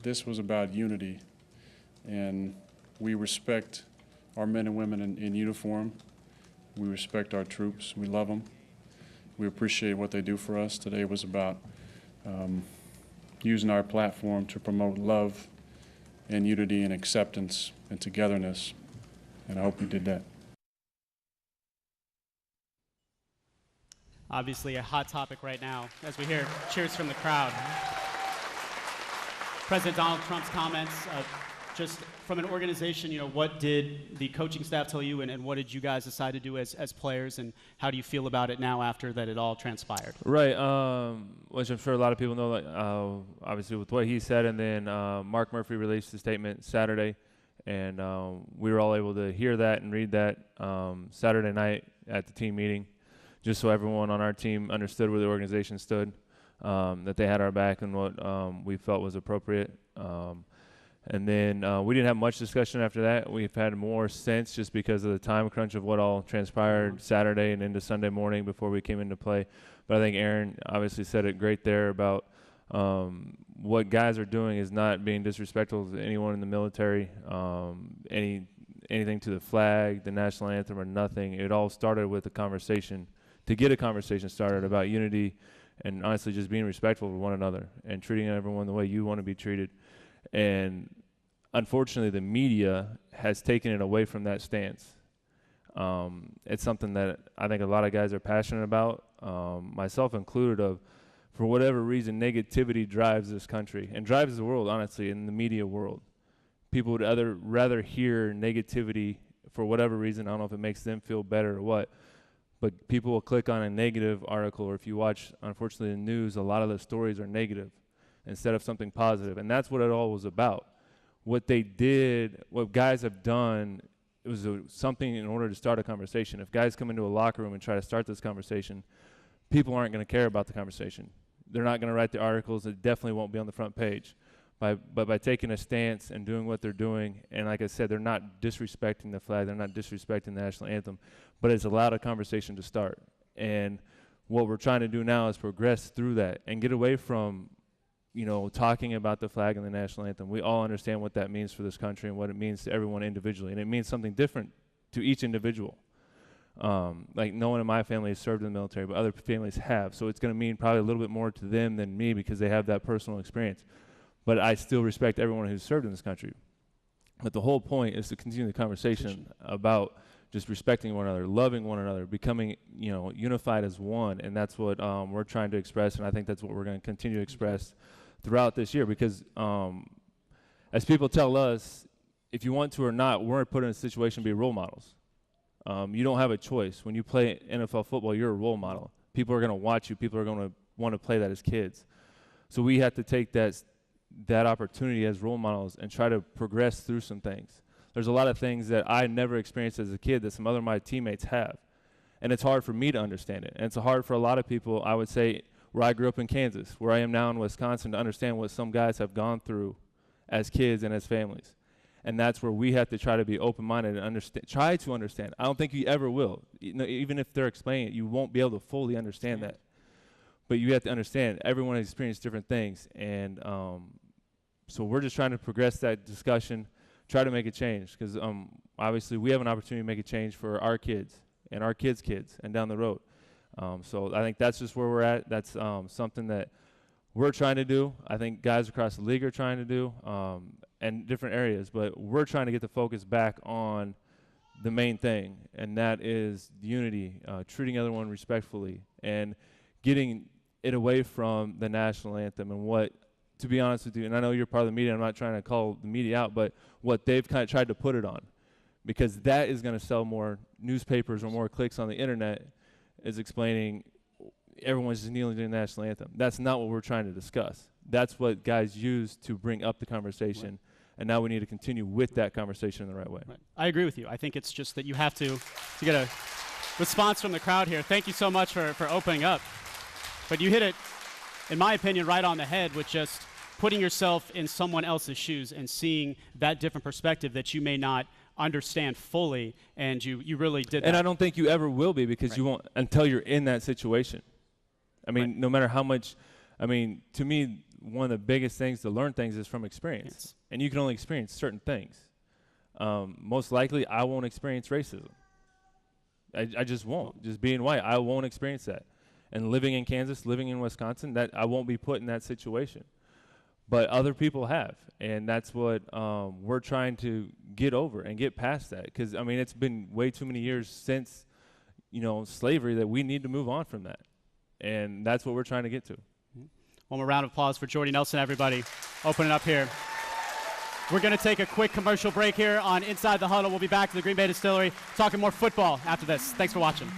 this was about unity, and we respect our men and women in uniform. We respect our troops. We love them. We appreciate what they do for us. Today was about using our platform to promote love and unity and acceptance and togetherness, and I hope we did that. Obviously a hot topic right now as we hear cheers from the crowd. President Donald Trump's comments, just from an organization, what did the coaching staff tell you, and what did you guys decide to do as players, and how do you feel about it now after that it all transpired? Right, which I'm sure a lot of people know, like, obviously with what he said, and then Mark Murphy released a statement Saturday, and we were all able to hear that and read that Saturday night at the team meeting, just so everyone on our team understood where the organization stood, that they had our back and what we felt was appropriate. And then we didn't have much discussion after that. We've had more since, just because of the time crunch of what all transpired Saturday and into Sunday morning before we came into play. But I think Aaron obviously said it great there about what guys are doing is not being disrespectful to anyone in the military, anything to the flag, the national anthem, or nothing. It all started with a conversation, to get a conversation started about unity and honestly just being respectful of one another and treating everyone the way you want to be treated. And unfortunately, the media has taken it away from that stance. It's something that I think a lot of guys are passionate about, myself included, for whatever reason, negativity drives this country and drives the world, honestly, in the media world. People would rather hear negativity for whatever reason. I don't know if it makes them feel better or what, but people will click on a negative article, or if you watch, unfortunately, the news, a lot of the stories are negative instead of something positive. And that's what it all was about. What they did, what guys have done, it was something in order to start a conversation. If guys come into a locker room and try to start this conversation, people aren't going to care about the conversation. They're not going to write the articles. It definitely won't be on the front page. But by taking a stance and doing what they're doing, and like I said, they're not disrespecting the flag, they're not disrespecting the national anthem, but it's allowed a conversation to start. And what we're trying to do now is progress through that and get away from, talking about the flag and the national anthem. We all understand what that means for this country and what it means to everyone individually, and it means something different to each individual. Like, no one in my family has served in the military, but other families have, so it's going to mean probably a little bit more to them than me because they have that personal experience. But I still respect everyone who's served in this country. But the whole point is to continue the conversation about just respecting one another, loving one another, becoming, unified as one, and that's what we're trying to express, and I think that's what we're going to continue to express throughout this year, because as people tell us, if you want to or not, we're put in a situation to be role models. You don't have a choice. When you play NFL football, you're a role model. People are going to watch you. People are going to want to play that as kids. So we have to take that opportunity as role models and try to progress through some things. There's a lot of things that I never experienced as a kid that some other of my teammates have. And it's hard for me to understand it. And it's hard for a lot of people, I would say, where I grew up in Kansas, where I am now in Wisconsin, to understand what some guys have gone through as kids and as families. And that's where we have to try to be open-minded and try to understand. I don't think you ever will. Even if they're explaining it, you won't be able to fully understand that. But you have to understand, everyone has experienced different things. And so we're just trying to progress that discussion, try to make a change, because obviously we have an opportunity to make a change for our kids and our kids' kids and down the road. So I think that's just where we're at. That's something that we're trying to do. I think guys across the league are trying to do, and different areas. But we're trying to get the focus back on the main thing, and that is unity, treating everyone respectfully, and getting it away from the national anthem and what, to be honest with you, and I know you're part of the media, I'm not trying to call the media out, but what they've kind of tried to put it on, because that is going to sell more newspapers or more clicks on the internet, is explaining everyone's just kneeling to the national anthem. That's not what we're trying to discuss. That's what guys use to bring up the conversation, right. And now we need to continue with that conversation in the right way. Right. I agree with you. I think it's just that you have to get a response from the crowd here. Thank you so much for opening up. But you hit it, in my opinion, right on the head with just putting yourself in someone else's shoes and seeing that different perspective that you may not understand fully, and you really did that. And I don't think you ever will be, because right. You won't until you're in that situation. I mean, right. No matter how much, I mean, to me, one of the biggest things to learn things is from experience. Yes. And you can only experience certain things. Most likely, I won't experience racism. I just won't. Just being white, I won't experience that. And living in Kansas, living in Wisconsin, that I won't be put in that situation. But other people have, and that's what we're trying to get over and get past that. Because, I mean, it's been way too many years since, slavery that we need to move on from that. And that's what we're trying to get to. One more round of applause for Jordy Nelson, everybody. Open it up here. We're going to take a quick commercial break here on Inside the Huddle. We'll be back to the Green Bay Distillery talking more football after this. Thanks for watching.